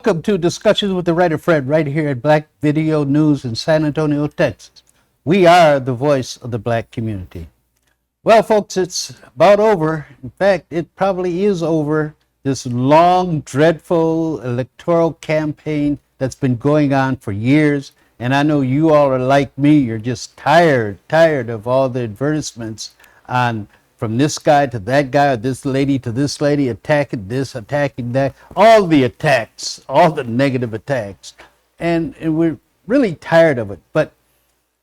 Welcome to Discussions with the Writer Fred right here at Black Video News in San Antonio, Texas. We are the voice of the black community. Well, folks, it's about over. In fact, it probably is over. This long, dreadful electoral campaign that's been going on for years. And I know you all are like me. You're just tired of all the advertisements on from this guy to that guy, or this lady to this lady, attacking this, attacking that, all the attacks, all the negative attacks. And we're really tired of it. But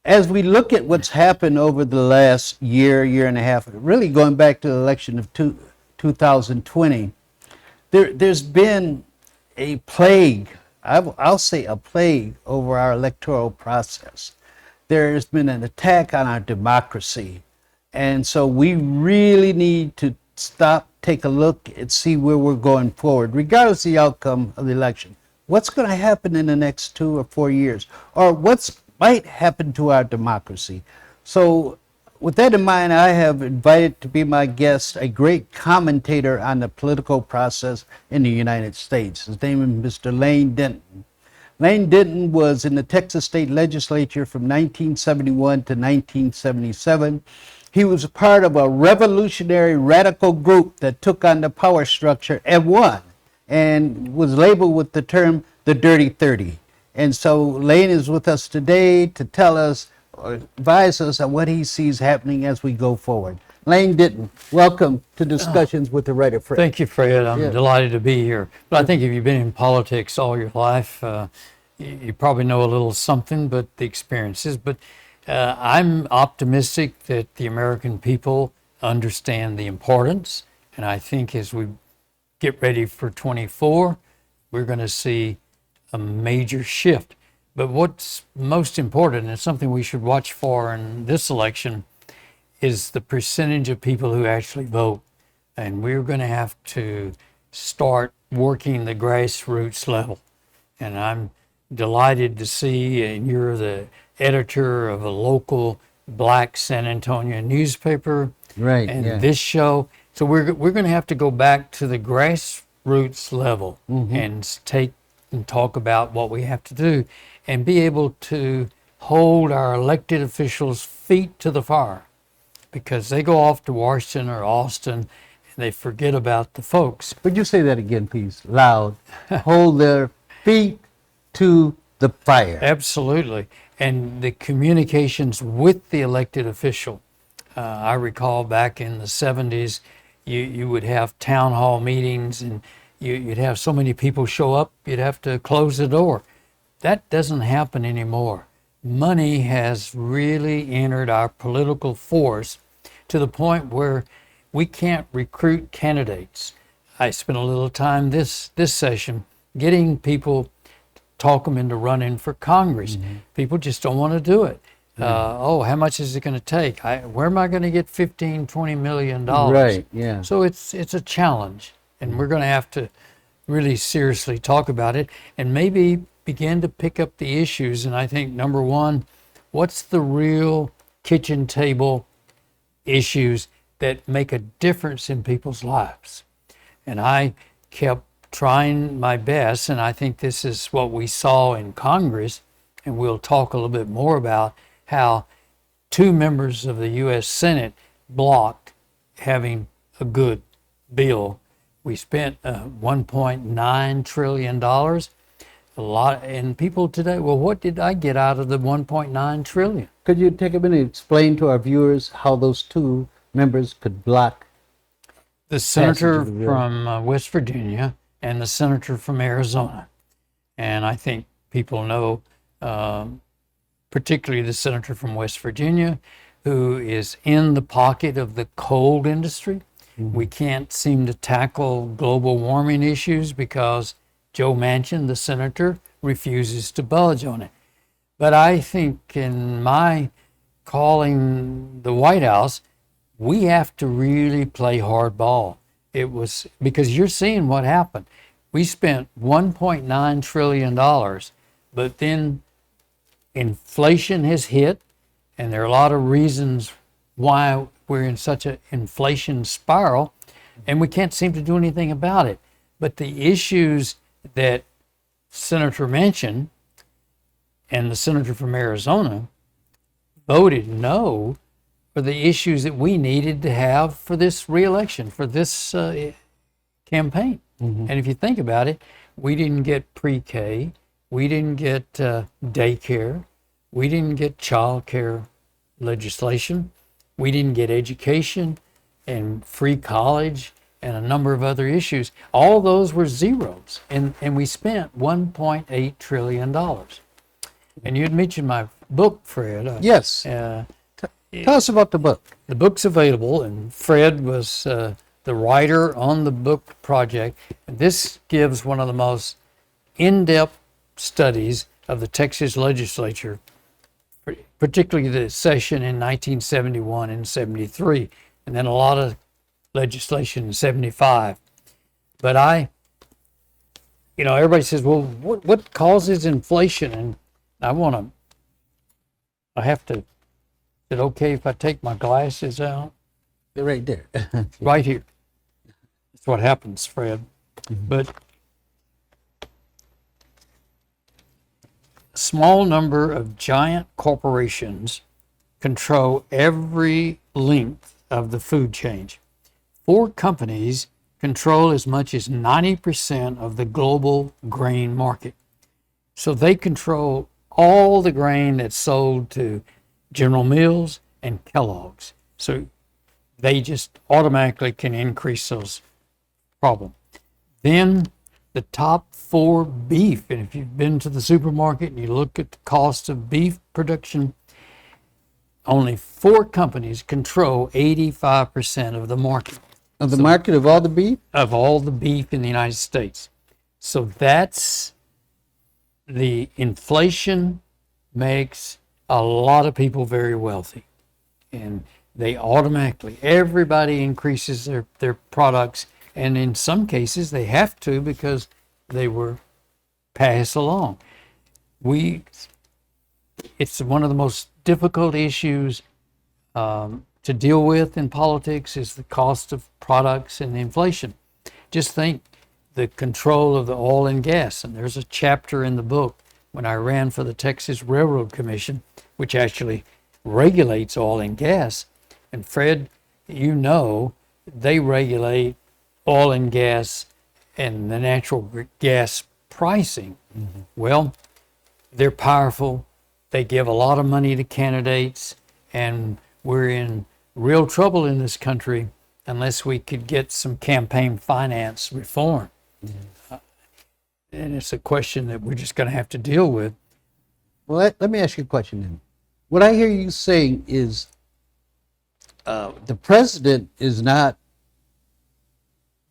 as we look at what's happened over the last year and a half, really going back to the election of 2020, there's been a plague, I'll say a plague over our electoral process. There's been an attack on our democracy. And so we really need to stop, take a look, and see where we're going forward, regardless of the outcome of the election. What's going to happen in the next 2 or 4 years? Or what might happen to our democracy? So with that in mind, I have invited to be my guest a great commentator on the political process in the United States. His name is Mr. Lane Denton. Lane Denton was in the Texas State Legislature from 1971 to 1977. He was a part of a revolutionary radical group that took on the power structure and won, and was labeled with the term the Dirty 30. And so Lane is with us today to tell us or advise us on what he sees happening as we go forward. Lane Denton, welcome to Discussions with the Writer Fred. Thank you, Fred. I'm delighted to be here. But I think if you've been in politics all your life, you probably know a little something, but the experiences. But I'm optimistic that the American people understand the importance. And I think as we get ready for 24, we're going to see a major shift. But what's most important, and something we should watch for in this election, is the percentage of people who actually vote. And we're going to have to start working the grassroots level. And I'm delighted to see, and you're the editor of a local black San Antonio newspaper, right? And this show. So we're going to have to go back to the grassroots level and talk about what we have to do, and be able to hold our elected officials' feet to the fire, because they go off to Washington or Austin and they forget about the folks. Would you say that again, please, loud? Hold their feet to the fire. Absolutely. And the communications with the elected official. I recall back in the 70s, you would have town hall meetings, and you'd have so many people show up, you'd have to close the door. That doesn't happen anymore. Money has really entered our political force to the point where we can't recruit candidates. I spent a little time this session getting people, talk them into running for Congress. People just don't want to do it. How much is it going to take? Where am I going to get $15-20 million? Right, yeah. So it's a challenge, and we're going to have to really seriously talk about it, and maybe begin to pick up the issues. And I think, number one, what's the real kitchen table issues that make a difference in people's lives? And I kept trying my best, and I think this is what we saw in Congress, and we'll talk a little bit more about how 2 members of the U.S. Senate blocked having a good bill. We spent $1.9 trillion. A lot, and people today, well, what did I get out of the $1.9 trillion? Could you take a minute and explain to our viewers how those 2 members could block? The senator from West Virginia and the senator from Arizona. And I think people know, particularly the senator from West Virginia, who is in the pocket of the coal industry. We can't seem to tackle global warming issues because Joe Manchin, the senator, refuses to budge on it. But I think in my calling the White House, we have to really play hardball. It was because you're seeing what happened. We spent $1.9 trillion, but then inflation has hit, and there are a lot of reasons why we're in such an inflation spiral, and we can't seem to do anything about it. But the issues that Senator Manchin and the senator from Arizona voted no for the issues that we needed to have for this reelection, for this campaign. And if you think about it, we didn't get pre-K, we didn't get daycare, we didn't get child care legislation, we didn't get education and free college and a number of other issues. All those were zeros, and we spent $1.8 trillion. And you had mentioned my book, Fred. Yes. Tell us about the book. The book's available, and Fred was the writer on the book project. This gives one of the most in-depth studies of the Texas legislature, particularly the session in 1971 and 73, and then a lot of legislation in 75. But everybody says, well, what causes inflation? And I have to, is it okay if I take my glasses out? They're right there. Right here. That's what happens, Fred. But a small number of giant corporations control every length of the food chain. 4 companies control as much as 90% of the global grain market. So they control all the grain that's sold to General Mills and Kellogg's. So they just automatically can increase those problems. Then the top 4 beef, and if you've been to the supermarket and you look at the cost of beef production, only 4 companies control 85% of the market. Of the market of all the beef? Of all the beef in the United States. So that's the inflation makes a lot of people very wealthy. And they automatically, everybody increases their products. And in some cases, they have to because they were passed along. It's one of the most difficult issues to deal with in politics is the cost of products and inflation. Just think the control of the oil and gas. And there's a chapter in the book when I ran for the Texas Railroad Commission, which actually regulates oil and gas. And Fred, they regulate oil and gas and the natural gas pricing. Well, they're powerful. They give a lot of money to candidates, and we're in real trouble in this country unless we could get some campaign finance reform. And it's a question that we're just going to have to deal with. Well, let me ask you a question then. What I hear you saying is the president is not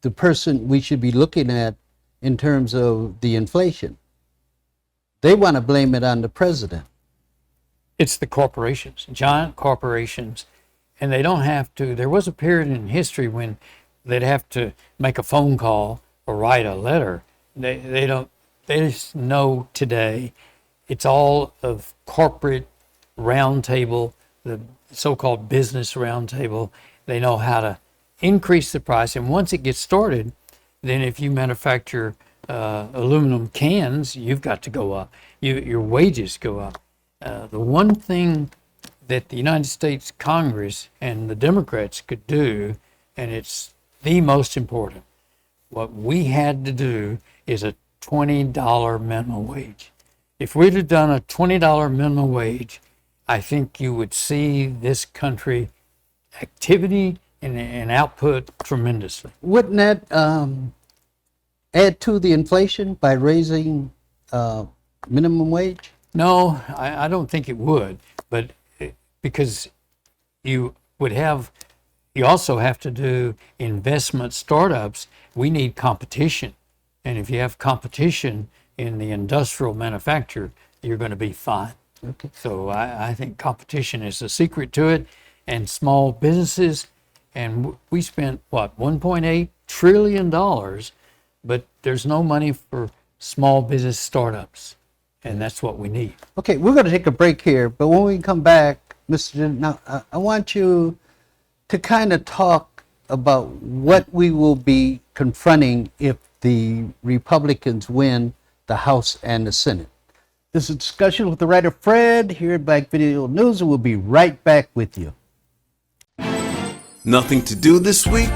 the person we should be looking at in terms of the inflation. They want to blame it on the president. It's the corporations, giant corporations, and they don't have to. There was a period in history when they'd have to make a phone call or write a letter. They don't. They just know today. It's all of corporate roundtable, the so-called business roundtable. They know how to increase the price, and once it gets started, then if you manufacture aluminum cans, you've got to go up. Your wages go up. The one thing that the United States Congress and the Democrats could do, and it's the most important, what we had to do is a $20 minimum wage. If we'd have done a $20 minimum wage, I think you would see this country activity and output tremendously. Wouldn't that add to the inflation by raising minimum wage? No, I don't think it would, but because you also have to do investment startups. We need competition. And if you have competition in the industrial manufacture, you're going to be fine. Okay. So I think competition is the secret to it, and small businesses. And we spent, $1.8 trillion, but there's no money for small business startups. And that's what we need. Okay, we're going to take a break here, but when we come back, Mr. Denton, now I want you to kind of talk about what we will be confronting if the Republicans win the House and the Senate. This is a discussion with the writer Fred here at Black Video News, and we'll be right back with you. Nothing to do this week?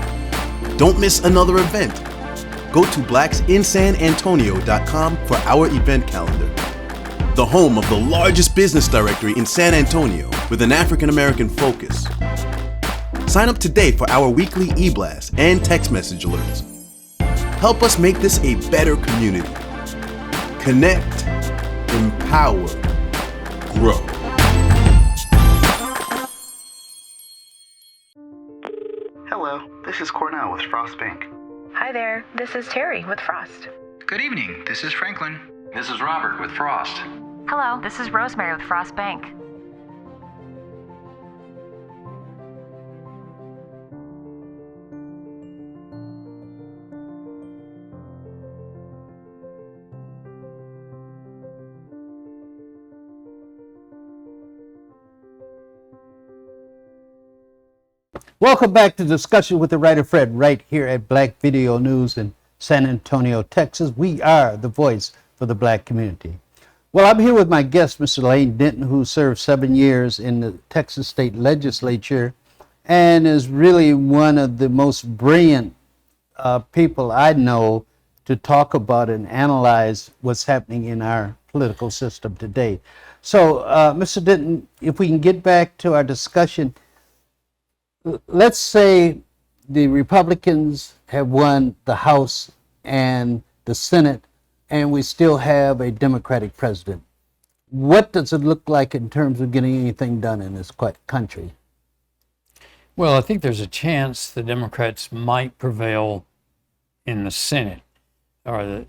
Don't miss another event. Go to blacksinsanantonio.com for our event calendar. The home of the largest business directory in San Antonio with an African American focus. Sign up today for our weekly e-blast and text message alerts. Help us make this a better community. Connect, empower, grow. Hello, this is Cornell with Frost Bank. Hi there, this is Terry with Frost. Good evening, this is Franklin. This is Robert with Frost. Hello, this is Rosemary with Frost Bank. Welcome back to Discussion with the writer Fred, right here at Black Video News in San Antonio, Texas. We are the voice for the Black community. Well, I'm here with my guest, Mr. Lane Denton, who served 7 years in the Texas State Legislature and is really one of the most brilliant people I know to talk about and analyze what's happening in our political system today. So, Mr. Denton, if we can get back to our discussion, let's say the Republicans have won the House and the Senate, and we still have a Democratic president. What does it look like in terms of getting anything done in this country? Well, I think there's a chance the Democrats might prevail in the Senate, or the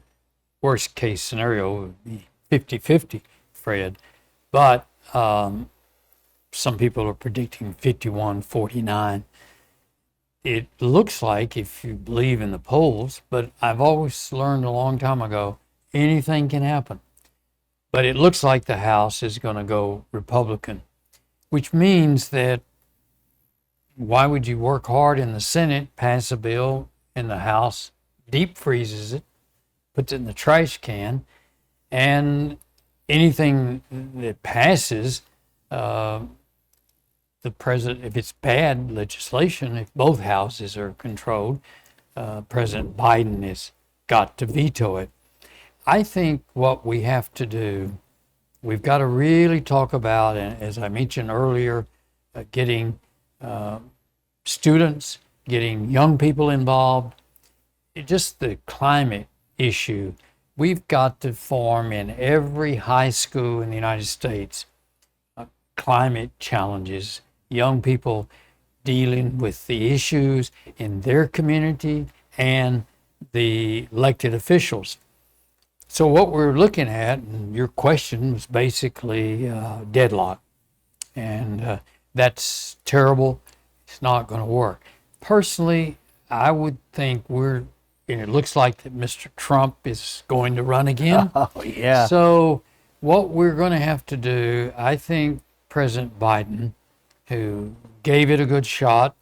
worst case scenario would be 50-50, Fred. But some people are predicting 51-49. It looks like, if you believe in the polls, but I've always learned a long time ago, anything can happen. But it looks like the House is going to go Republican, which means that why would you work hard in the Senate, pass a bill, in the House deep freezes it, puts it in the trash can, and anything that passes, the president, if it's bad legislation, if both houses are controlled, President Biden has got to veto it. I think what we have to do, we've got to really talk about, and as I mentioned earlier, getting students, getting young people involved, just the climate issue. We've got to form in every high school in the United States climate challenges, young people dealing with the issues in their community and the elected officials. So what we're looking at, and your question was basically deadlock, and that's terrible. It's not going to work. Personally, I would think and it looks like that Mr. Trump is going to run again. Oh, yeah. So what we're going to have to do, I think President Biden, who gave it a good shot,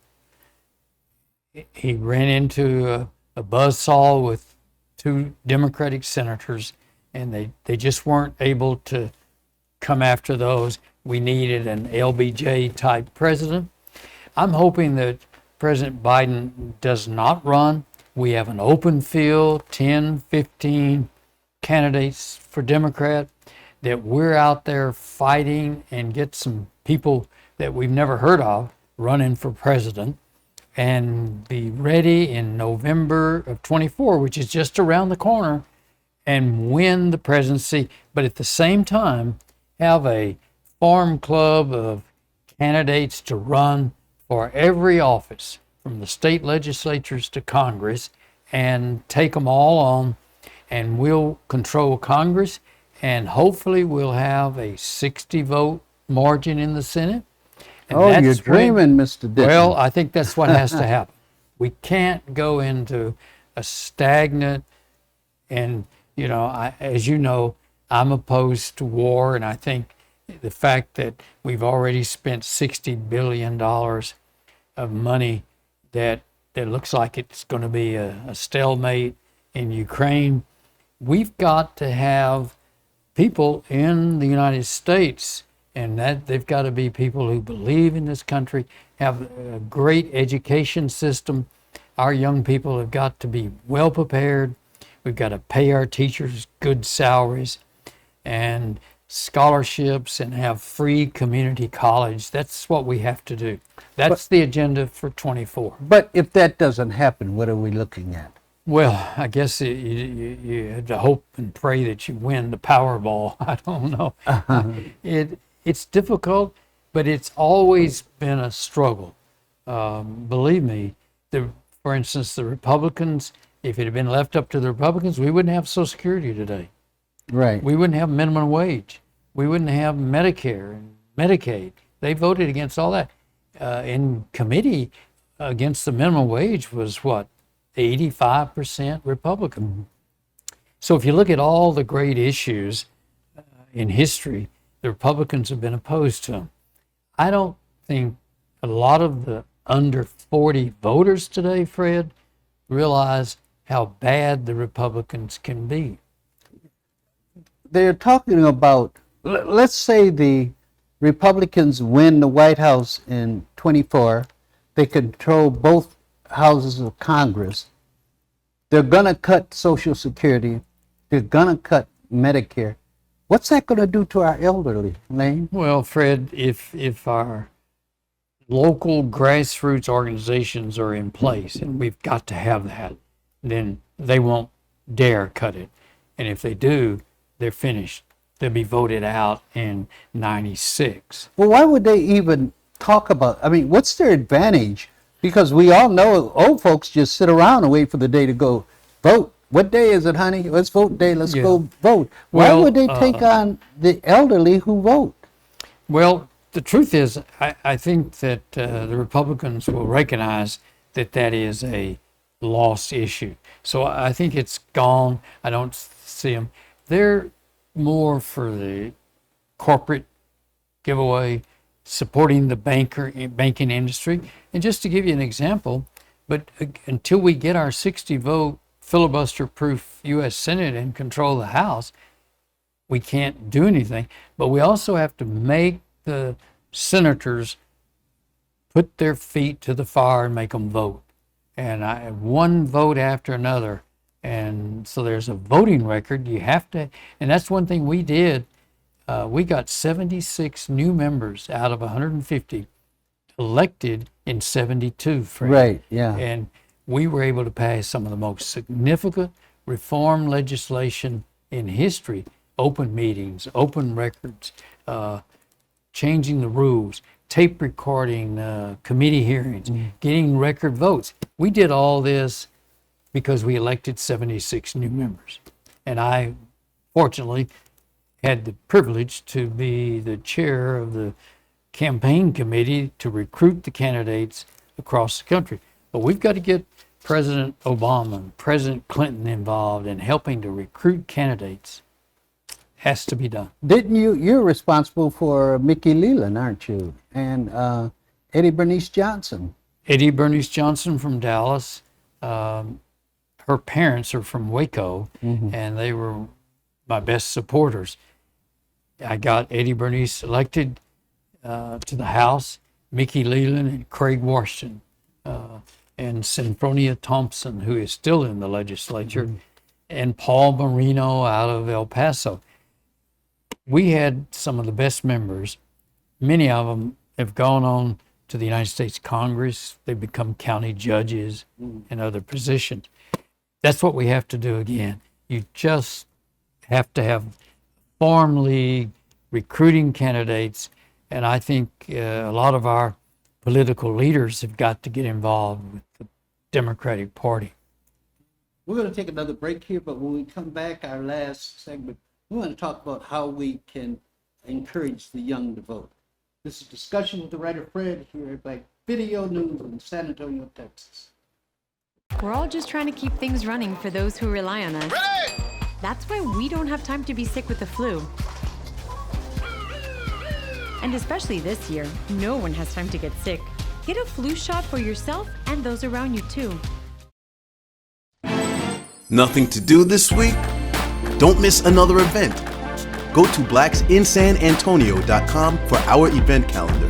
he ran into a buzzsaw with 2 Democratic senators, and they just weren't able to come after those. We needed an LBJ type president. I'm hoping that President Biden does not run. We have an open field, 10, 15 candidates for Democrat, that we're out there fighting and get some people that we've never heard of running for president, and be ready in November of 24, which is just around the corner, and win the presidency. But at the same time, have a farm club of candidates to run for every office, from the state legislatures to Congress, and take them all on, and we'll control Congress, and hopefully we'll have a 60-vote margin in the Senate. And you're dreaming, Mr. Denton. Well, I think that's what has to happen. We can't go into a stagnant, and, as you know, I'm opposed to war, and I think the fact that we've already spent $60 billion of money that looks like it's going to be a stalemate in Ukraine, we've got to have people in the United States, and that they've got to be people who believe in this country, have a great education system. Our young people have got to be well prepared. We've got to pay our teachers good salaries and scholarships and have free community college. That's what we have to do. That's the agenda for 24. But if that doesn't happen, what are we looking at? Well, I guess you have to hope and pray that you win the Powerball. I don't know. It's difficult, but it's always been a struggle. Believe me, for instance, the Republicans, if it had been left up to the Republicans, we wouldn't have Social Security today. Right. We wouldn't have minimum wage. We wouldn't have Medicare and Medicaid. They voted against all that. In committee, against the minimum wage was what? 85% Republican. So if you look at all the great issues in history, the Republicans have been opposed to them. I don't think a lot of the under 40 voters today, Fred, realize how bad the Republicans can be. They're talking about, let's say the Republicans win the White House in 24. They control both houses of Congress. They're going to cut Social Security. They're going to cut Medicare. What's that going to do to our elderly, Lane? Well, Fred, if our local grassroots organizations are in place, and we've got to have that, then they won't dare cut it. And if they do, they're finished. They'll be voted out in 96. Well, why would they even talk about, I mean, what's their advantage? Because we all know old folks just sit around and wait for the day to go vote. What day is it, honey? Let's vote day. Let's go vote. Why would they take on the elderly who vote? Well, the truth is, I think that the Republicans will recognize that that is a lost issue. So I think it's gone. I don't see them. They're more for the corporate giveaway, supporting the banking industry. And just to give you an example, but until we get our 60-vote filibuster-proof U.S. Senate and control the House, we can't do anything. But we also have to make the senators put their feet to the fire and make them vote. And one vote after another. And so there's a voting record. You have to, and that's one thing we did. We got 76 new members out of 150 elected in 72. Fred. Right, yeah. And we were able to pass some of the most significant reform legislation in history. Open meetings, open records, changing the rules, tape recording committee hearings, getting record votes. We did all this because we elected 76 new members. And I, fortunately, had the privilege to be the chair of the campaign committee to recruit the candidates across the country. But we've got to get President Obama and President Clinton involved in helping to recruit candidates. Has to be done. Didn't you're responsible for Mickey Leland, aren't you? And Eddie Bernice Johnson. Eddie Bernice Johnson from Dallas. Her parents are from Waco, and they were my best supporters. I got Eddie Bernice elected to the House, Mickey Leland and Craig Washington, and Symphonia Thompson, who is still in the legislature, and Paul Marino out of El Paso. We had some of the best members. Many of them have gone on to the United States Congress. They've become county judges and other positions. That's what we have to do again. You just have to have farm league recruiting candidates, and I think a lot of our political leaders have got to get involved with the Democratic Party. We're going to take another break here, but when we come back, our last segment, we want to talk about how we can encourage the young to vote. This is Discussion with the Writer Fred here at Black Video News in San Antonio, Texas. We're all just trying to keep things running for those who rely on us. Ready! That's why we don't have time to be sick with the flu. And especially this year, no one has time to get sick. Get a flu shot for yourself and those around you too. Nothing to do this week? Don't miss another event. Go to blacksinsanantonio.com for our event calendar.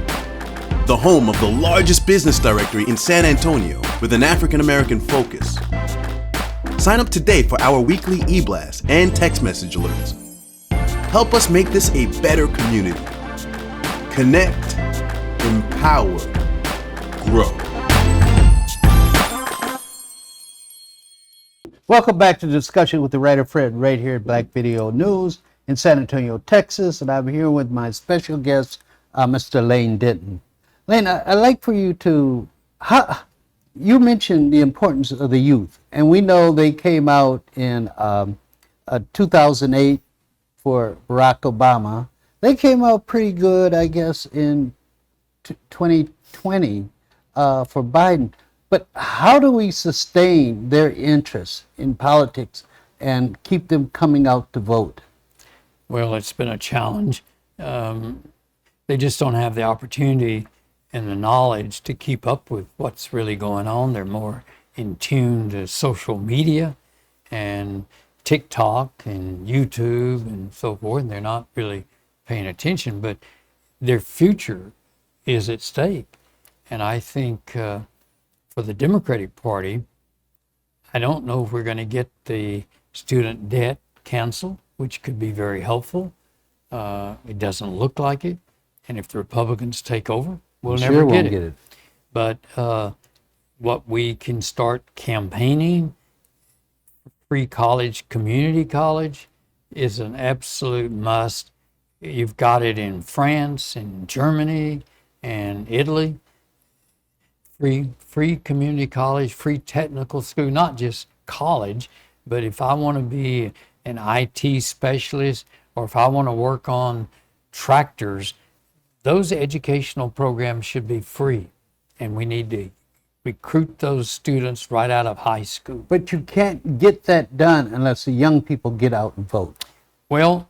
The home of the largest business directory in San Antonio with an African American focus. Sign up today for our weekly e-blast and text message alerts. Help us make this a better community. Connect, empower, grow. Welcome back to the discussion with the writer Fred right here at Black Video News in San Antonio, Texas. And I'm here with my special guest, Mr. Lane Denton. Lane, I'd like for you to, you mentioned the importance of the youth. And we know they came out in 2008 for Barack Obama. They came out pretty good, I guess, in 2020 for Biden. But how do we sustain their interest in politics and keep them coming out to vote? Well, it's been a challenge. They just don't have the opportunity and the knowledge to keep up with what's really going on. They're more in tune to social media and TikTok and YouTube and so forth, and they're not really paying attention, but their future is at stake. And I think for the Democratic Party, I don't know if we're going to get the student debt canceled, which could be very helpful. It doesn't look like it. And if the Republicans take over, we'll never get it. But what we can start campaigning, free college, community college, is an absolute must. You've got it in France and Germany and Italy. Free community college, free technical school, not just college, but if I want to be an IT specialist or if I want to work on tractors, those educational programs should be free. And we need to recruit those students right out of high school. But you can't get that done unless the young people get out and vote. Well,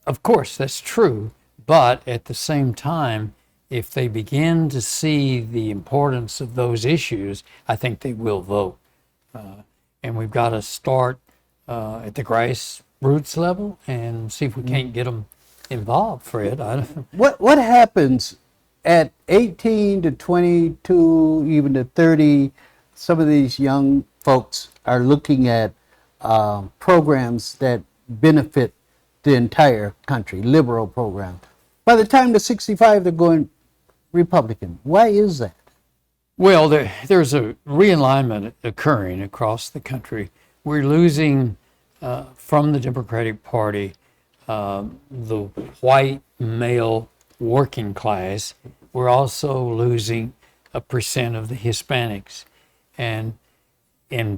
of course, that's true. But at the same time, if they begin to see the importance of those issues, I think they will vote. And we've got to start at the grassroots level and see if we can't get them involved, Fred. What happens at 18 to 22, even to 30? Some of these young folks are looking at programs that benefit the entire country, liberal programs. By the time they're 65, they're going Republican. Why is that? Well, there's a realignment occurring across the country. We're losing from the Democratic Party the white male working class. We're also losing a percent of the Hispanics. And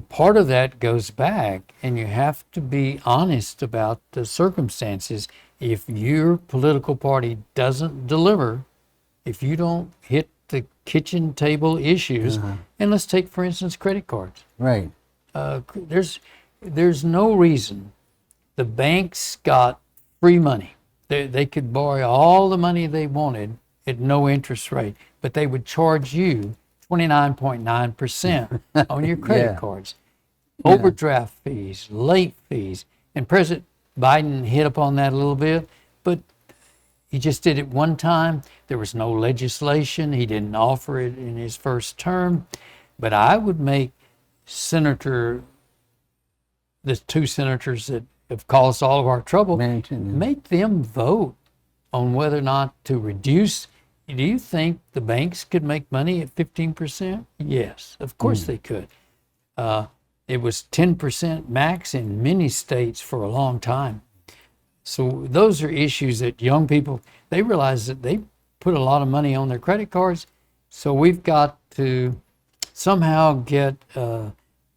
part of that goes back, and you have to be honest about the circumstances. If your political party doesn't deliver, if you don't hit the kitchen table issues, and let's take, for instance, credit cards. Right. There's no reason. The banks got free money. They could borrow all the money they wanted at no interest rate, but they would charge you 29.9% on your credit cards. Overdraft fees, late fees. And President Biden hit upon that a little bit, but he just did it one time. There was no legislation. He didn't offer it in his first term. But I would make the two senators that have caused all of our trouble, make them vote on whether or not to reduce. Do you think the banks could make money at 15%? Yes, of course they could. It was 10% max in many states for a long time. So those are issues that young people, they realize that they put a lot of money on their credit cards. So we've got to somehow get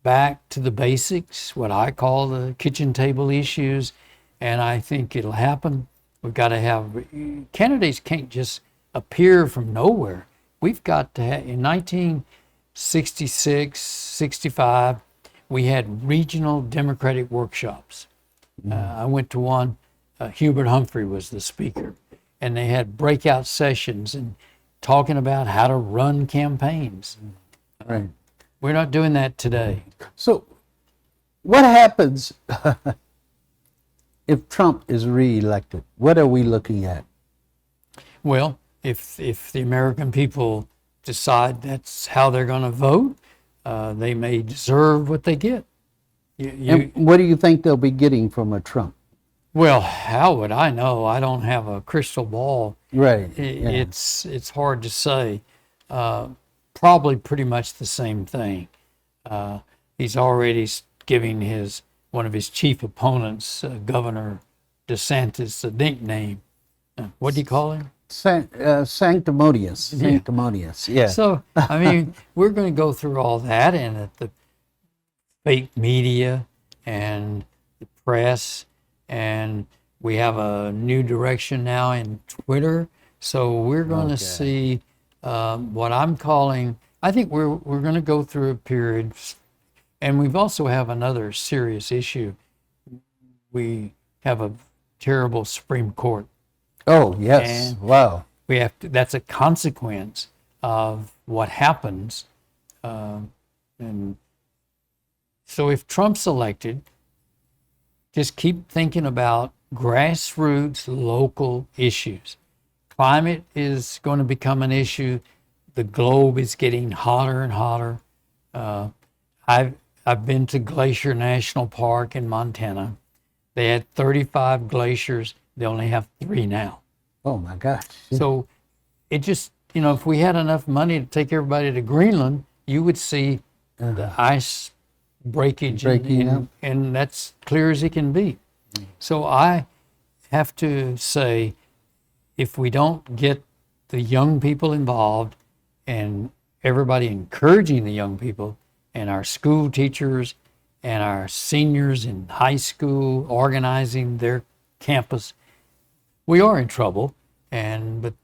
back to the basics, what I call the kitchen table issues. And I think it'll happen. We've got to have, candidates can't just appear from nowhere. We've got to have, in 1966, 65, we had regional Democratic workshops. I went to one. Hubert Humphrey was the speaker, and they had breakout sessions and talking about how to run campaigns. We're not doing that today. So what happens if Trump is reelected, what are we looking at? Well, if the American people decide that's how they're going to vote, they may deserve what they get. And what do you think they'll be getting from a Trump? Well, how would I know? I don't have a crystal ball. Right. It's hard to say. Probably pretty much the same thing. He's already giving one of his chief opponents, Governor DeSantis, a nickname. What do you call him? Sanctimonious. Sanctimonious. Yeah. So, I mean, we're going to go through all that, and the fake media and the press, and we have a new direction now in Twitter. So we're going to see what I'm calling. I think we're going to go through a period, and we've also have another serious issue. We have a terrible Supreme Court. Oh yes! And wow. We have to. That's a consequence of what happens, and so if Trump's elected, just keep thinking about grassroots local issues. Climate is going to become an issue. The globe is getting hotter and hotter. I've been to Glacier National Park in Montana. They had 35 glaciers. They only have 3 now. Oh my gosh. So it just, if we had enough money to take everybody to Greenland, you would see the ice breakage, and that's clear as it can be. So I have to say, if we don't get the young people involved and everybody encouraging the young people and our school teachers and our seniors in high school organizing their campus, we are in trouble. But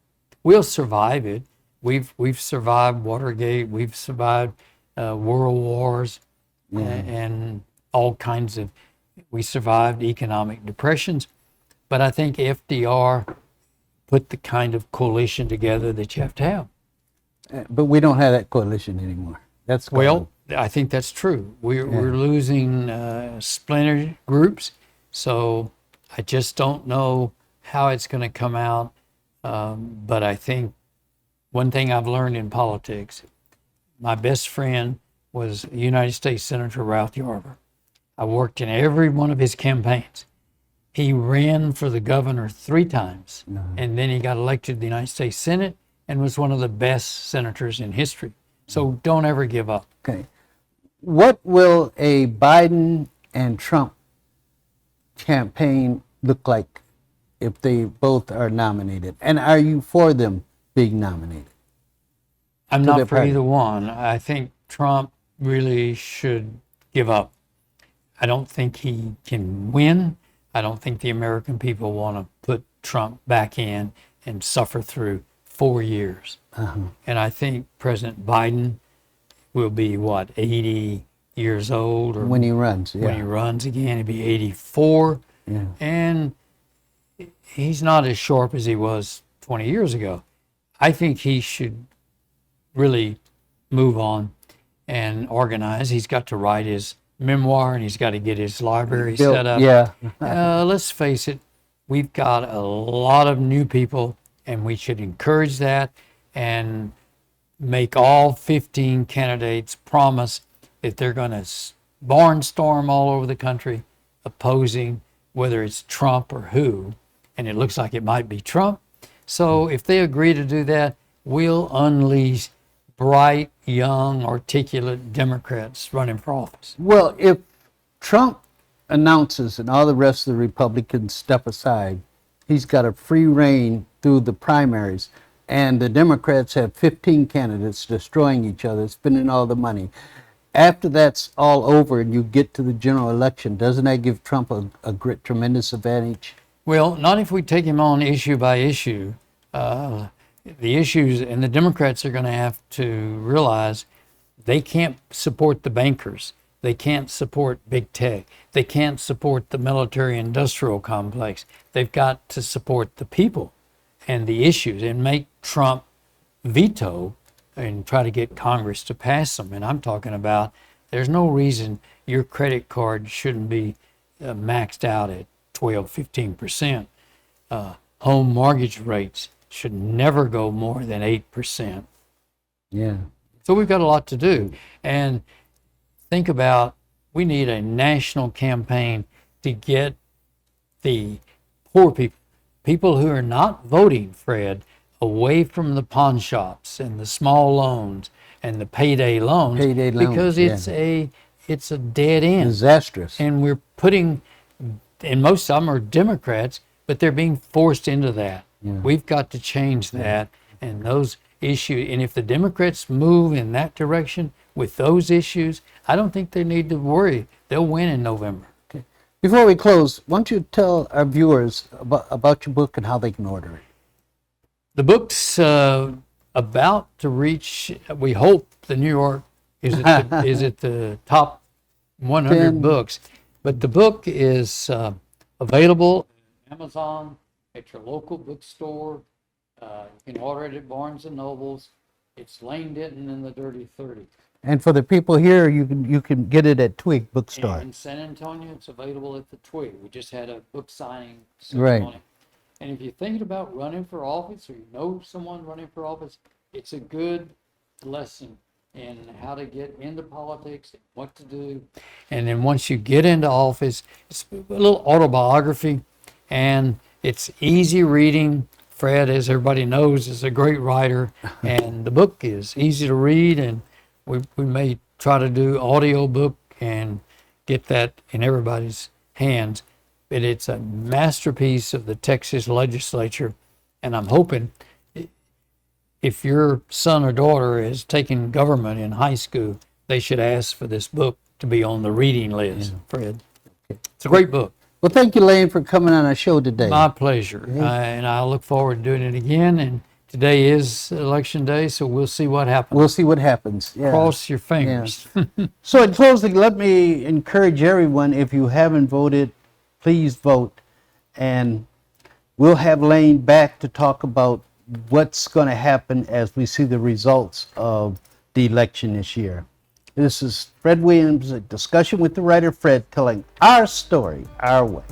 we'll survive it. We've survived Watergate. We've survived world wars and all kinds of. We survived economic depressions. But I think FDR put the kind of coalition together that you have to have. But we don't have that coalition anymore. That's gone. Well, I think that's true. We're losing splinter groups. So I just don't know how it's going to come out. But I think one thing I've learned in politics, my best friend was United States Senator Ralph Yarber. I worked in every one of his campaigns. He ran for the governor 3 times, and then he got elected to the United States Senate and was one of the best senators in history. So don't ever give up. Okay. What will a Biden and Trump campaign look like if they both are nominated? And are you for them being nominated? I'm not for either one. I think Trump really should give up. I don't think he can win. I don't think the American people want to put Trump back in and suffer through 4 years. And I think President Biden will be, 80 years old? Or when he runs, When he runs again, he'll be 84. And he's not as sharp as he was 20 years ago. I think he should really move on and organize. He's got to write his memoir, and he's got to get his library set up. Let's face it, we've got a lot of new people, and we should encourage that and make all 15 candidates promise that they're going to barnstorm all over the country opposing whether it's Trump or who, and it looks like it might be Trump. So if they agree to do that, we'll unleash bright, young, articulate Democrats running for office. Well, if Trump announces and all the rest of the Republicans step aside, he's got a free reign through the primaries, and the Democrats have 15 candidates destroying each other, spending all the money. After that's all over and you get to the general election, doesn't that give Trump a great, tremendous advantage? Well, not if we take him on issue by issue. The issues, and the Democrats are going to have to realize they can't support the bankers. They can't support big tech. They can't support the military-industrial complex. They've got to support the people and the issues and make Trump veto and try to get Congress to pass them. And I'm talking about there's no reason your credit card shouldn't be maxed out at 12, 15%. Home mortgage rates should never go more than 8%. Yeah. So we've got a lot to do. And think about, we need a national campaign to get the poor people, people who are not voting, Fred, away from the pawn shops and the small loans and the payday loans, because it's a dead end. Disastrous. And we're putting, and most of them are Democrats, but they're being forced into that. Yeah. We've got to change that, and those issues. And if the Democrats move in that direction with those issues, I don't think they need to worry. They'll win in November. Okay. Before we close, why don't you tell our viewers about your book and how they can order it? The book's about to reach, we hope, the New York, is it the top 100 books. But the book is available on Amazon, at your local bookstore. You can order it at Barnes & Noble's. It's Lane Denton in the Dirty 30. And for the people here, you can get it at Twig Bookstore. In San Antonio, it's available at the Twig. We just had a book signing ceremony. Right. And if you're thinking about running for office, or you know someone running for office, it's a good lesson in how to get into politics, what to do. And then once you get into office, it's a little autobiography, and it's easy reading. Fred, as everybody knows, is a great writer, and the book is easy to read, and we may try to do audio book and get that in everybody's hands. But it's a masterpiece of the Texas legislature, and I'm hoping if your son or daughter is taking government in high school, they should ask for this book to be on the reading list, Fred. It's a great book. Well, thank you, Lane, for coming on our show today. My pleasure. And I look forward to doing it again. And today is election day, so we'll see what happens. We'll see what happens. Yeah. Cross your fingers. Yeah. So in closing, let me encourage everyone, if you haven't voted, please vote. And we'll have Lane back to talk about what's going to happen as we see the results of the election this year. This is Fred Williams, a discussion with the writer Fred, telling our story our way.